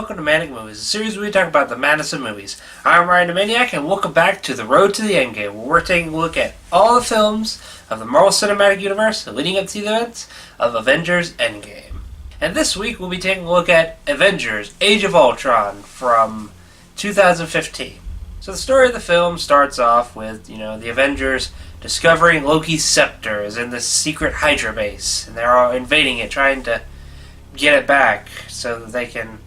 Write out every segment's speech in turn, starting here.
welcome to Manic Movies, a series where we talk about the madness of movies. I'm Ryanimaniac, and welcome back to The Road to the Endgame, where we're taking a look at all the films of the Marvel Cinematic Universe leading up to the events of Avengers Endgame. And this week we'll be taking a look at Avengers Age of Ultron from 2015. So the story of the film starts off with, the Avengers discovering Loki's scepter is in this secret Hydra base, and they're all invading it, trying to get it back so that they can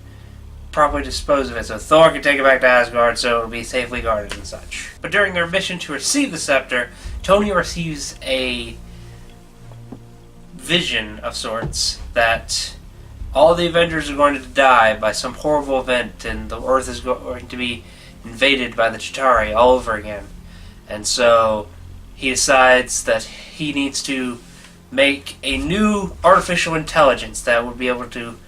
properly dispose of it, so Thor can take it back to Asgard so it'll be safely guarded and such. But during their mission to receive the scepter, Tony receives a vision of sorts that all the Avengers are going to die by some horrible event, and the Earth is going to be invaded by the Chitauri all over again. And so he decides that he needs to make a new artificial intelligence that would be able to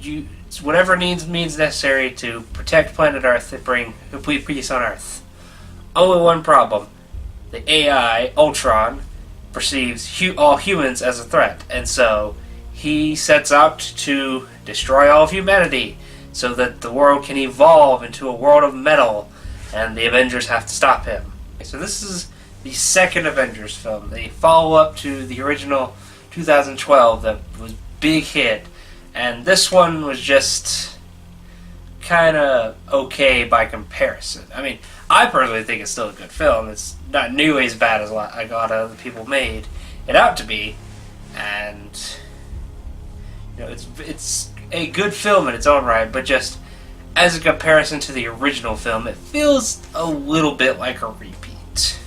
use whatever means necessary to protect planet Earth and bring complete peace on Earth. Only one problem. The AI, Ultron, perceives all humans as a threat, and so he sets out to destroy all of humanity so that the world can evolve into a world of metal, and the Avengers have to stop him. So this is the second Avengers film, the follow-up to the original 2012 that was big hit, and this one was just kind of okay by comparison. I mean, I personally think it's still a good film. It's not nearly as bad as a lot of other people made it out to be, and it's a good film in its own right, but just as a comparison to the original film, it feels a little bit like a repeat.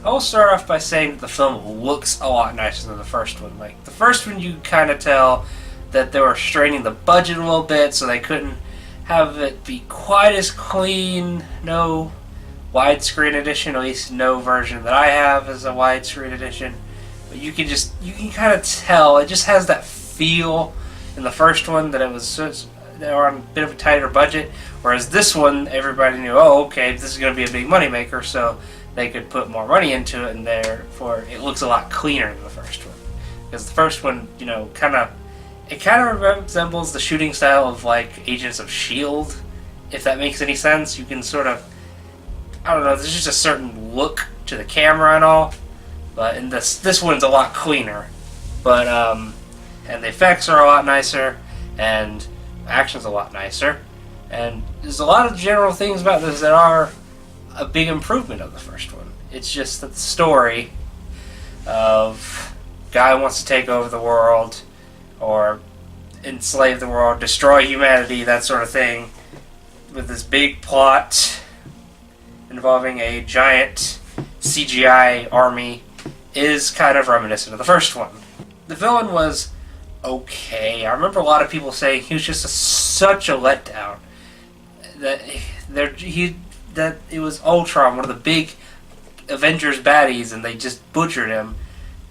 I'll start off by saying that the film looks a lot nicer than the first one. Like, the first one, you kind of tell that they were straining the budget a little bit, so they couldn't have it be quite as clean. No widescreen edition, at least no version that I have is a widescreen edition. But you can kind of tell, it just has that feel in the first one that they were on a bit of a tighter budget, whereas this one, everybody knew, this is going to be a big moneymaker, so they could put more money into it, and therefore it looks a lot cleaner than the first one. Because the first one, kind of resembles the shooting style of, like, Agents of S.H.I.E.L.D., if that makes any sense. You can sort of, there's just a certain look to the camera and all, but in this one's a lot cleaner. But, and the effects are a lot nicer, and action's a lot nicer, and there's a lot of general things about this that are a big improvement of the first one. It's just that the story of guy wants to take over the world or enslave the world, destroy humanity, that sort of thing, with this big plot involving a giant CGI army, is kind of reminiscent of the first one. The villain was okay. I remember a lot of people saying he was just such a letdown. That it was Ultron, one of the big Avengers baddies, and they just butchered him.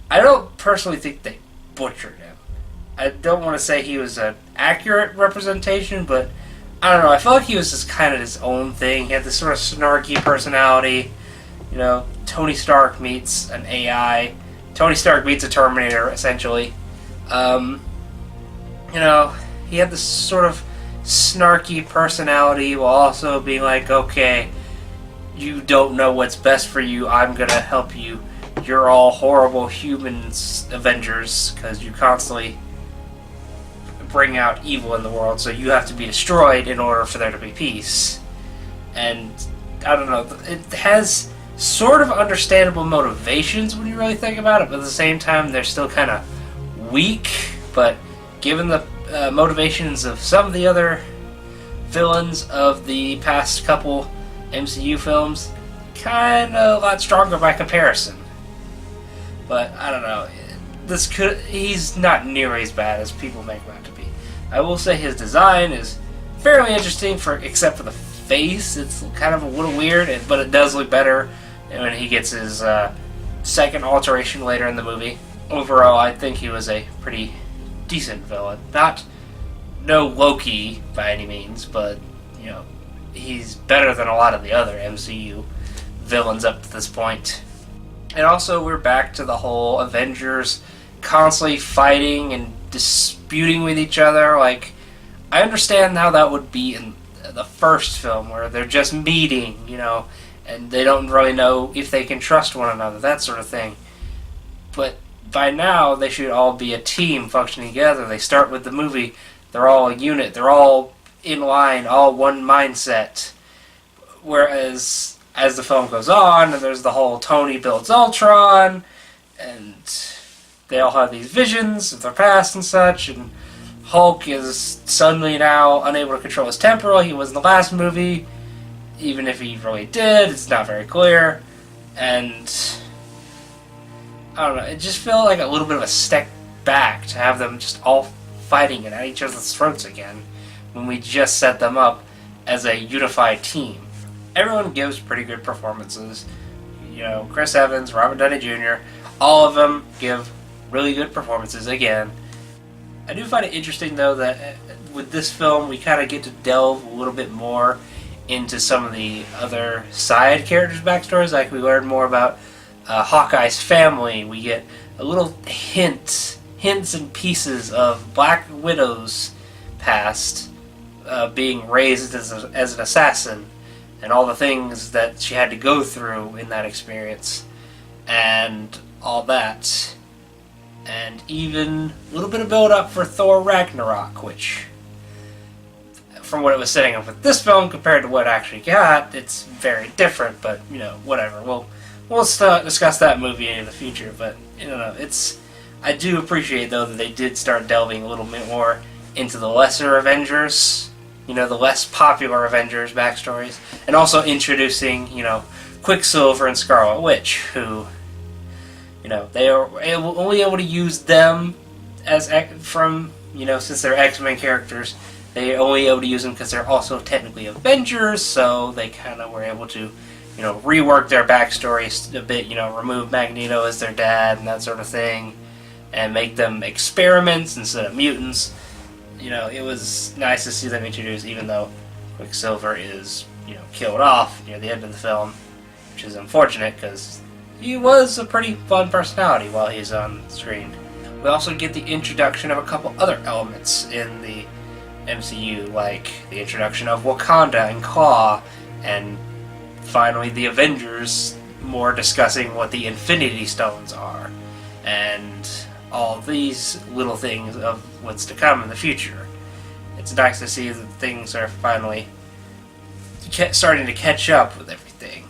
I don't personally think they butchered him. I don't want to say he was an accurate representation, but I don't know. I felt like he was just kind of his own thing. He had this sort of snarky personality. Tony Stark meets an AI. Tony Stark meets a Terminator, essentially. He had this sort of snarky personality while also being like, okay, you don't know what's best for you, I'm gonna help you. You're all horrible humans, Avengers, because you constantly bring out evil in the world, so you have to be destroyed in order for there to be peace. And, I don't know, it has sort of understandable motivations when you really think about it, but at the same time, they're still kind of weak, but given the motivations of some of the other villains of the past couple MCU films, kind of a lot stronger by comparison. But I don't know, he's not nearly as bad as people make him out to be. I will say his design is fairly interesting, except for the face. It's kind of a little weird, but it does look better when he gets his second alteration later in the movie. Overall, I think he was a pretty decent villain. No Loki by any means, but he's better than a lot of the other MCU villains up to this point. And also, we're back to the whole Avengers constantly fighting and disputing with each other. Like, I understand how that would be in the first film, where they're just meeting, and they don't really know if they can trust one another, that sort of thing. But by now, they should all be a team functioning together. They start with the movie, they're all a unit, they're all in line, all one mindset. Whereas, as the film goes on, there's the whole Tony builds Ultron, and they all have these visions of their past and such, and Hulk is suddenly now unable to control his temper like he was in the last movie. Even if he really did, it's not very clear. And I don't know, it just felt like a little bit of a step back to have them just all fighting and at each other's throats again when we just set them up as a unified team. Everyone gives pretty good performances. Chris Evans, Robert Downey Jr., all of them give really good performances again. I do find it interesting, though, that with this film we kind of get to delve a little bit more into some of the other side characters' backstories. Like, we learn more about Hawkeye's family. We get a little hints and pieces of Black Widow's past, being raised as an assassin, and all the things that she had to go through in that experience, and all that. And even a little bit of build-up for Thor Ragnarok, which, from what it was setting up with this film compared to what it actually got, it's very different, but, whatever. We'll discuss that movie in the future, but, I do appreciate, though, that they did start delving a little bit more into the lesser Avengers, the less popular Avengers backstories, and also introducing, Quicksilver and Scarlet Witch, who, they are only able to use them as since they're X-Men characters, they're only able to use them because they're also technically Avengers, so they kind of were able to, rework their backstories a bit, remove Magneto as their dad and that sort of thing, and make them experiments instead of mutants. It was nice to see them introduced, even though Quicksilver is, killed off near the end of the film, which is unfortunate because he was a pretty fun personality while he's on screen. We also get the introduction of a couple other elements in the MCU, like the introduction of Wakanda and Klaw, and finally the Avengers more discussing what the Infinity Stones are, and all these little things of what's to come in the future. It's nice to see that things are finally starting to catch up with everything.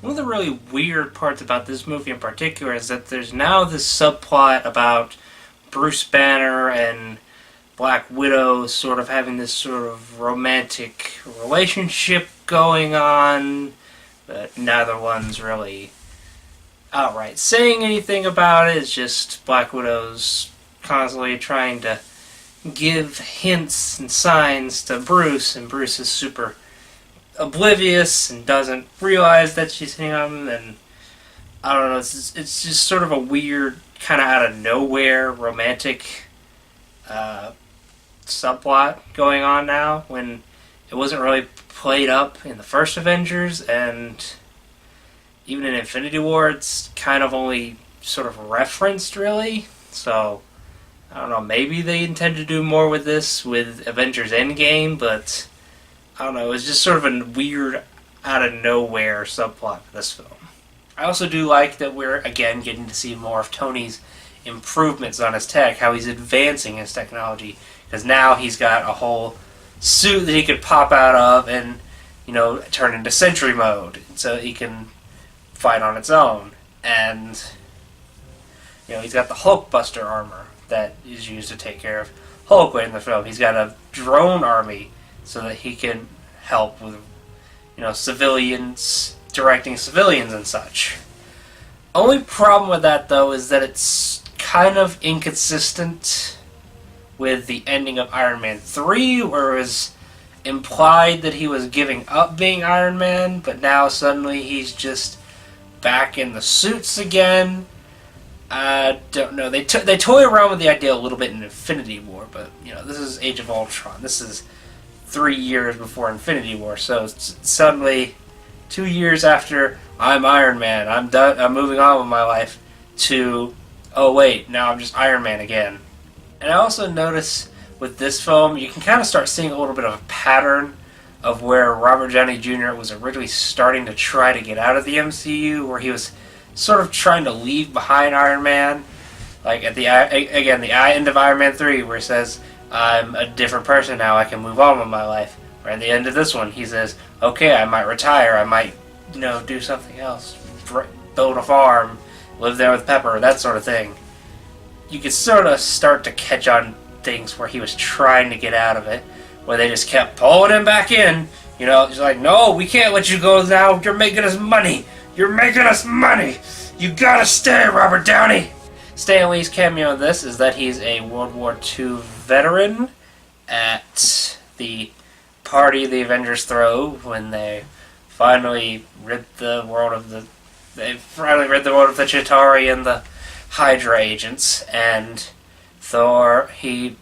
One of the really weird parts about this movie in particular is that there's now this subplot about Bruce Banner and Black Widow sort of having this sort of romantic relationship going on, but neither one's really outright saying anything about it. It's just Black Widow's constantly trying to give hints and signs to Bruce, and Bruce is super oblivious and doesn't realize that she's hitting on him, and I don't know, it's just sort of a weird, kind of out of nowhere romantic subplot going on now, when it wasn't really played up in the first Avengers, and even in Infinity War it's kind of only sort of referenced, really. So I don't know, maybe they intend to do more with this with Avengers Endgame, but I don't know, it was just sort of a weird, out of nowhere subplot for this film. I also do like that we're, again, getting to see more of Tony's improvements on his tech, how he's advancing his technology, because now he's got a whole suit that he could pop out of and, turn into Sentry mode, so he can fight on its own. And, he's got the Hulkbuster armor that is used to take care of Hulk in the film. He's got a drone army so that he can help with, civilians, directing civilians and such. Only problem with that, though, is that it's kind of inconsistent with the ending of Iron Man 3, where it was implied that he was giving up being Iron Man, but now suddenly he's just back in the suits again. I don't know. They toy around with the idea a little bit in Infinity War, but, this is Age of Ultron. This is 3 years before Infinity War, so suddenly 2 years after I'm Iron Man, I'm done, I'm moving on with my life, to, oh wait, now I'm just Iron Man again. And I also notice with this film, you can kind of start seeing a little bit of a pattern of where Robert Downey Jr. was originally starting to try to get out of the MCU, where he was sort of trying to leave behind Iron Man. Like at the end of Iron Man 3, where he says, I'm a different person now, I can move on with my life. Or at the end of this one, he says, okay, I might retire, I might, do something else, build a farm, live there with Pepper, that sort of thing. You could sort of start to catch on things where he was trying to get out of it, where they just kept pulling him back in. He's like, no, we can't let you go now, you're making us money, you gotta stay, Robert Downey. Stan Lee's cameo in this is that he's a World War II veteran at the party the Avengers throw when they finally rid the world of the Chitauri and the Hydra agents, and Thor, he's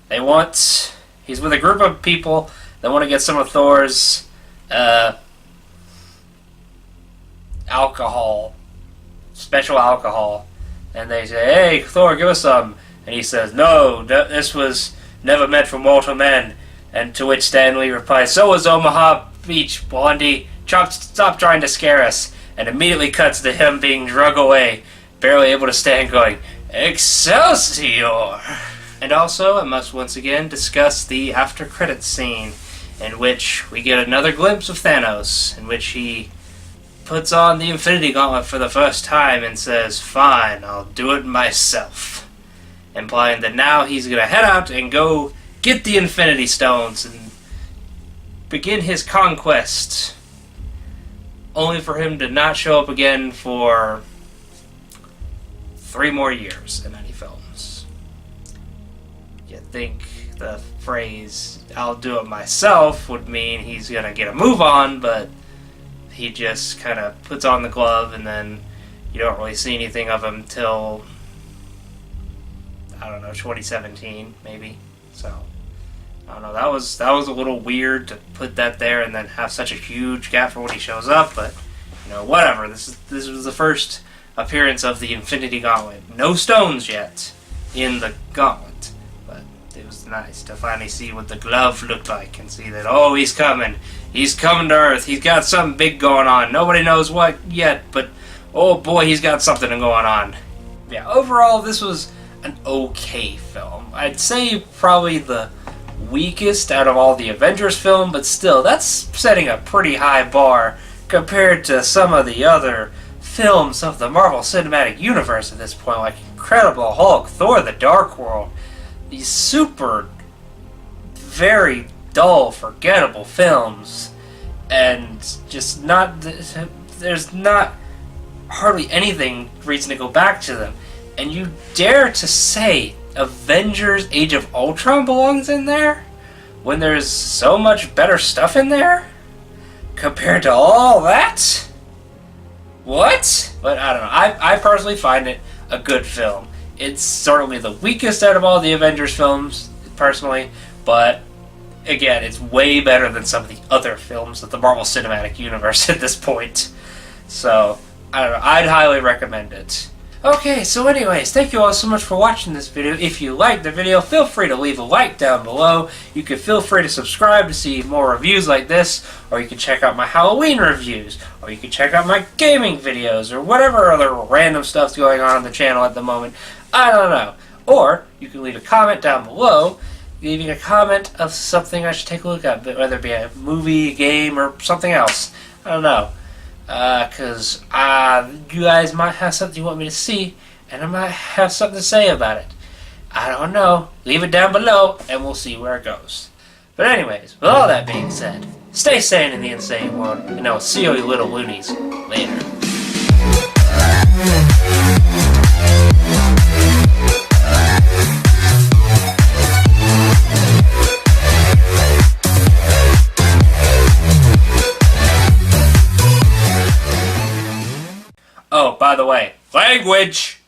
with a group of people that want to get some of Thor's special alcohol, and they say, hey, Thor, give us some, and he says, no, this was never meant for mortal men, and to which Stan Lee replies, so was Omaha Beach, Blondie, stop trying to scare us, and immediately cuts to him being drug away, barely able to stand, going, Excelsior! And also, I must once again discuss the after credits scene, in which we get another glimpse of Thanos, in which he puts on the Infinity Gauntlet for the first time and says, fine, I'll do it myself. Implying that now he's going to head out and go get the Infinity Stones and begin his conquest, only for him to not show up again for 3 more years in any films. You'd think the phrase, I'll do it myself, would mean he's going to get a move on, but he just kind of puts on the glove, and then you don't really see anything of him till, 2017, maybe. So, I don't know, that was a little weird to put that there and then have such a huge gap for when he shows up, but, whatever. This was the first appearance of the Infinity Gauntlet. No stones yet in the gauntlet, but it was nice to finally see what the glove looked like and see that, oh, he's coming to Earth, he's got something big going on, nobody knows what yet, but oh boy, he's got something going on. Yeah, overall, this was an okay film. I'd say probably the weakest out of all the Avengers film, but still, that's setting a pretty high bar compared to some of the other films of the Marvel Cinematic Universe at this point, like Incredible Hulk, Thor the Dark World, these super, very dull, forgettable films, and just there's not hardly anything reason to go back to them. And you dare to say Avengers Age of Ultron belongs in there? When there's so much better stuff in there? Compared to all that? What? But I don't know. I personally find it a good film. It's certainly the weakest out of all the Avengers films, personally, but again, it's way better than some of the other films of the Marvel Cinematic Universe at this point. So, I don't know. I'd highly recommend it. Okay, so anyways, thank you all so much for watching this video. If you liked the video, feel free to leave a like down below. You can feel free to subscribe to see more reviews like this, or you can check out my Halloween reviews, or you can check out my gaming videos, or whatever other random stuff's going on the channel at the moment. I don't know. Or, you can leave a comment down below, leaving a comment of something I should take a look at, whether it be a movie, a game, or something else. I don't know. Because you guys might have something you want me to see, and I might have something to say about it. I don't know. Leave it down below, and we'll see where it goes. But anyways, with all that being said, stay sane in the insane world, and I'll see you little loonies later. Oh, by the way, language!